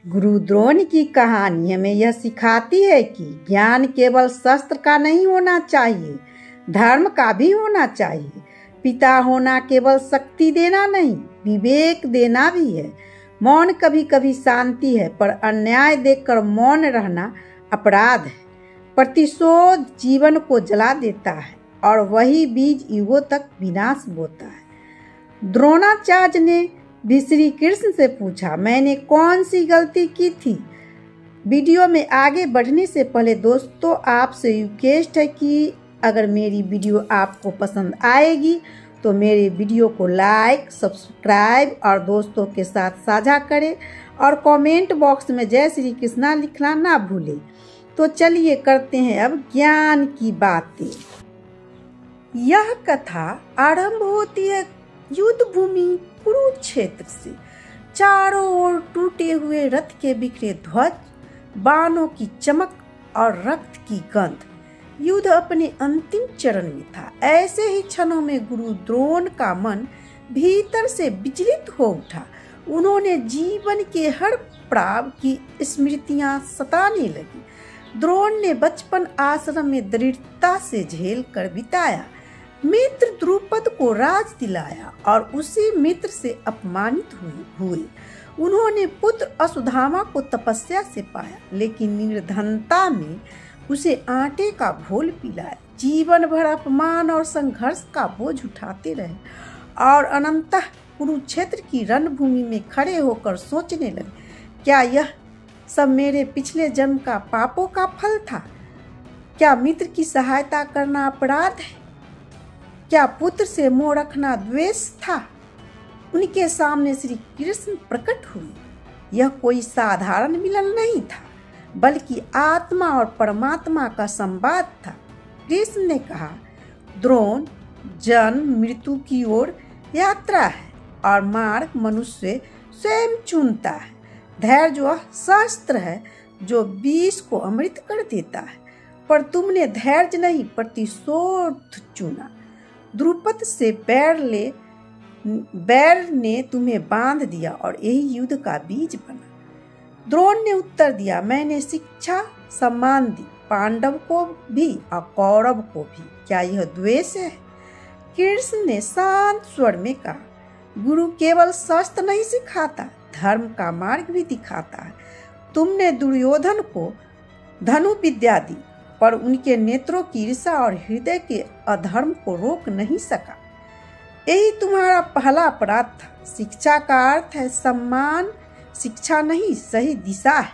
गुरु द्रोण की कहानी हमें यह सिखाती है कि ज्ञान केवल शस्त्र का नहीं होना चाहिए, धर्म का भी होना चाहिए। पिता होना केवल शक्ति देना नहीं, विवेक देना भी है। मौन कभी कभी शांति है, पर अन्याय देखकर मौन रहना अपराध है। प्रतिशोध जीवन को जला देता है और वही बीज युगों तक विनाश बोता है। द्रोणाचार्य ने भी श्री कृष्ण से पूछा, मैंने कौन सी गलती की थी? वीडियो में आगे बढ़ने से पहले दोस्तों आपसे रिक्वेस्ट है कि अगर मेरी वीडियो आपको पसंद आएगी तो मेरे वीडियो को लाइक, सब्सक्राइब और दोस्तों के साथ साझा करें और कमेंट बॉक्स में जय श्री कृष्णा लिखना ना भूलें। तो चलिए करते हैं अब ज्ञान की बातें। यह कथा आरंभ होती है युद्ध भूमि कुरुक्षेत्र से। चारों ओर टूटे हुए रथ के बिखरे ध्वज, बाणों की चमक और रक्त की गंध। युद्ध अपने अंतिम चरण में था। ऐसे ही क्षणों में गुरु द्रोण का मन भीतर से विचलित हो उठा। उन्होंने जीवन के हर पड़ाव की स्मृतियां सताने लगी। द्रोण ने बचपन आश्रम में दृढ़ता से झेल कर बिताया, मित्र द्रुपद को राज दिलाया और उसी मित्र से अपमानित हुए। उन्होंने पुत्र अश्वत्थामा को तपस्या से पाया, लेकिन निर्धनता में उसे आटे का घोल पिलाया। जीवन भर अपमान और संघर्ष का बोझ उठाते रहे और अनंतः कुरुक्षेत्र की रणभूमि में खड़े होकर सोचने लगे, क्या यह सब मेरे पिछले जन्म का पापों का फल था? क्या मित्र की सहायता करना अपराध है? क्या पुत्र से मोह रखना द्वेष था? उनके सामने श्री कृष्ण प्रकट हुए। यह कोई साधारण मिलन नहीं था, बल्कि आत्मा और परमात्मा का संवाद था। कृष्ण ने कहा, द्रोण, जन्म मृत्यु की ओर यात्रा है और मार्ग मनुष्य स्वयं चुनता है। धैर्य वह शस्त्र है जो विष को अमृत कर देता है, पर तुमने धैर्य नहीं प्रतिशोध चुना। द्रुपद से बैर ने तुम्हें बांध दिया और यही युद्ध का बीज बना। द्रोण ने उत्तर दिया, मैंने शिक्षा सम्मान दी, पांडव को भी और कौरव को भी। क्या यह द्वेष है? कृष्ण ने शांत स्वर में कहा, गुरु केवल शस्त्र नहीं सिखाता, धर्म का मार्ग भी दिखाता है। तुमने दुर्योधन को धनु विद्या दी, पर उनके नेत्रों की ईर्ष्या और हृदय के अधर्म को रोक नहीं सका। यही तुम्हारा पहला अपराध था। शिक्षा का अर्थ है सम्मान, शिक्षा नहीं सही दिशा है।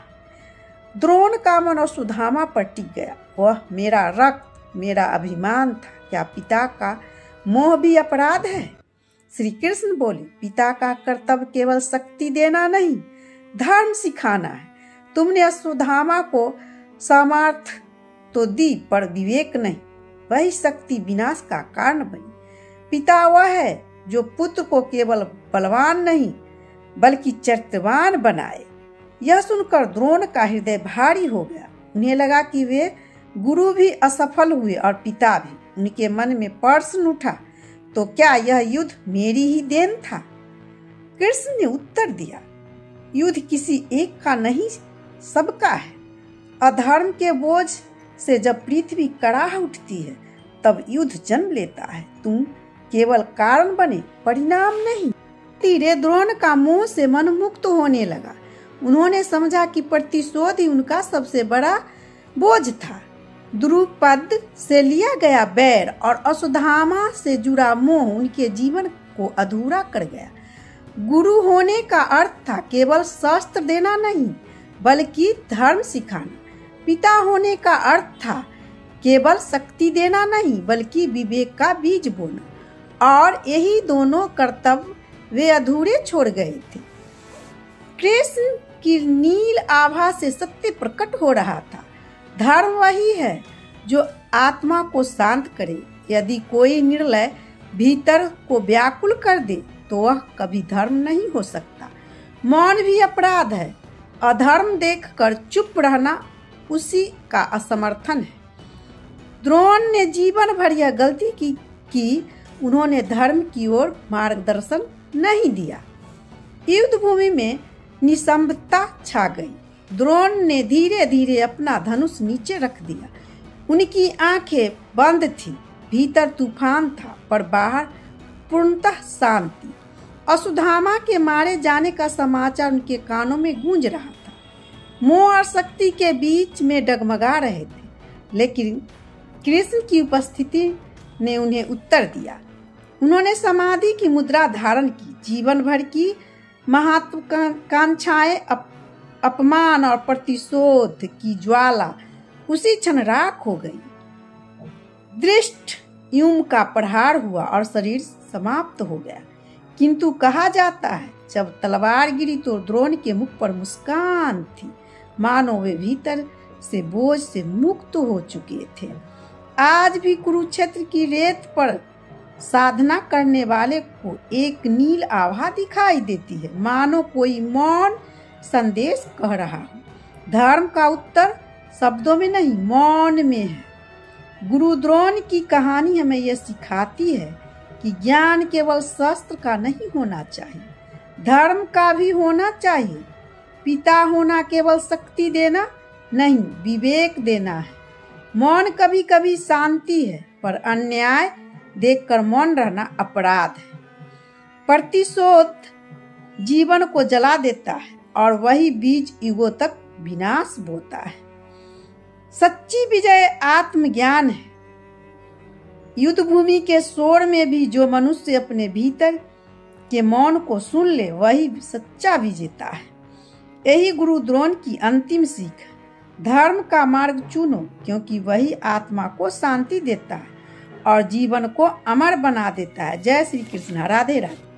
द्रोण का मन अश्वत्थामा पर टिक गया। वह मेरा रक्त, मेरा अभिमान था। क्या पिता का मोह भी अपराध है? श्री कृष्ण बोले, पिता का कर्तव्य केवल शक्ति देना नहीं, धर्म सिखाना है। तुमने अश्वत्थामा को सामर्थ्य तो दी, पर विवेक नहीं। वही शक्ति विनाश का कारण बनी। पिता वह है जो पुत्र को केवल बलवान नहीं बल्कि चरित्रवान बनाए। यह सुनकर द्रोण का हृदय भारी हो गया। उन्हें लगा कि वे गुरु भी असफल हुए और पिता भी। उनके मन में प्रश्न उठा, तो क्या यह युद्ध मेरी ही देन था? कृष्ण ने उत्तर दिया, युद्ध किसी एक का नहीं, सबका है। अधर्म के बोझ से जब पृथ्वी कड़ाह उठती है, तब युद्ध जन्म लेता है। तुम केवल कारण बने, परिणाम नहीं। धीरे द्रोण का मोह से मन मुक्त होने लगा। उन्होंने समझा कि प्रतिशोध ही उनका सबसे बड़ा बोझ था। द्रुपद से लिया गया बैर और अश्वत्थामा से जुड़ा मोह उनके जीवन को अधूरा कर गया। गुरु होने का अर्थ था केवल शस्त्र देना नहीं, बल्कि धर्म सिखाना। पिता होने का अर्थ था केवल शक्ति देना नहीं, बल्कि विवेक का बीज बोना। और यही दोनों कर्तव्य वे अधूरे छोड़ गए थे। कृष्ण की नील आभा से सत्य प्रकट हो रहा था। धर्म वही है जो आत्मा को शांत करे। यदि कोई निर्लय भीतर को व्याकुल कर दे, तो वह कभी धर्म नहीं हो सकता। मौन भी अपराध है। अधर्म देखकर चुप रहना उसी का असमर्थन है। द्रोण ने जीवन भर यह गलती की उन्होंने धर्म की ओर मार्गदर्शन नहीं दिया। युद्ध भूमि में निशब्दता छा गई। द्रोण ने धीरे धीरे अपना धनुष नीचे रख दिया। उनकी आंखें बंद थी। भीतर तूफान था पर बाहर पूर्णतः शांति। अश्वत्थामा के मारे जाने का समाचार उनके कानों में गूंज रहा था। मोह और शक्ति के बीच में डगमगा रहे थे, लेकिन कृष्ण की उपस्थिति ने उन्हें उत्तर दिया। उन्होंने समाधि की मुद्रा धारण की। जीवन भर की महत्वाकांक्षाएं, अपमान और प्रतिशोध की ज्वाला उसी क्षण राख हो गई। दृष्ट युम का प्रहार हुआ और शरीर समाप्त हो गया। किंतु कहा जाता है जब तलवार गिरी तो द्रोण के मुख पर मुस्कान थी, मानो वे भीतर से बोझ से मुक्त हो चुके थे। आज भी कुरुक्षेत्र की रेत पर साधना करने वाले को एक नील आभा दिखाई देती है, मानो कोई मौन संदेश कह रहा हो। धर्म का उत्तर शब्दों में नहीं, मौन में है। गुरु द्रोण की कहानी हमें यह सिखाती है कि ज्ञान केवल शस्त्र का नहीं होना चाहिए, धर्म का भी होना चाहिए। पिता होना केवल शक्ति देना नहीं, विवेक देना है। मौन कभी कभी शांति है, पर अन्याय देखकर मौन रहना अपराध है। प्रतिशोध जीवन को जला देता है और वही बीज युगों तक विनाश बोता है। सच्ची विजय आत्मज्ञान है। युद्ध भूमि के शोर में भी जो मनुष्य अपने भीतर के मौन को सुन ले, वही सच्चा विजेता है। यही गुरु द्रोण की अंतिम सीख है। धर्म का मार्ग चुनो, क्योंकि वही आत्मा को शांति देता है और जीवन को अमर बना देता है। जय श्री कृष्ण। राधे राधे।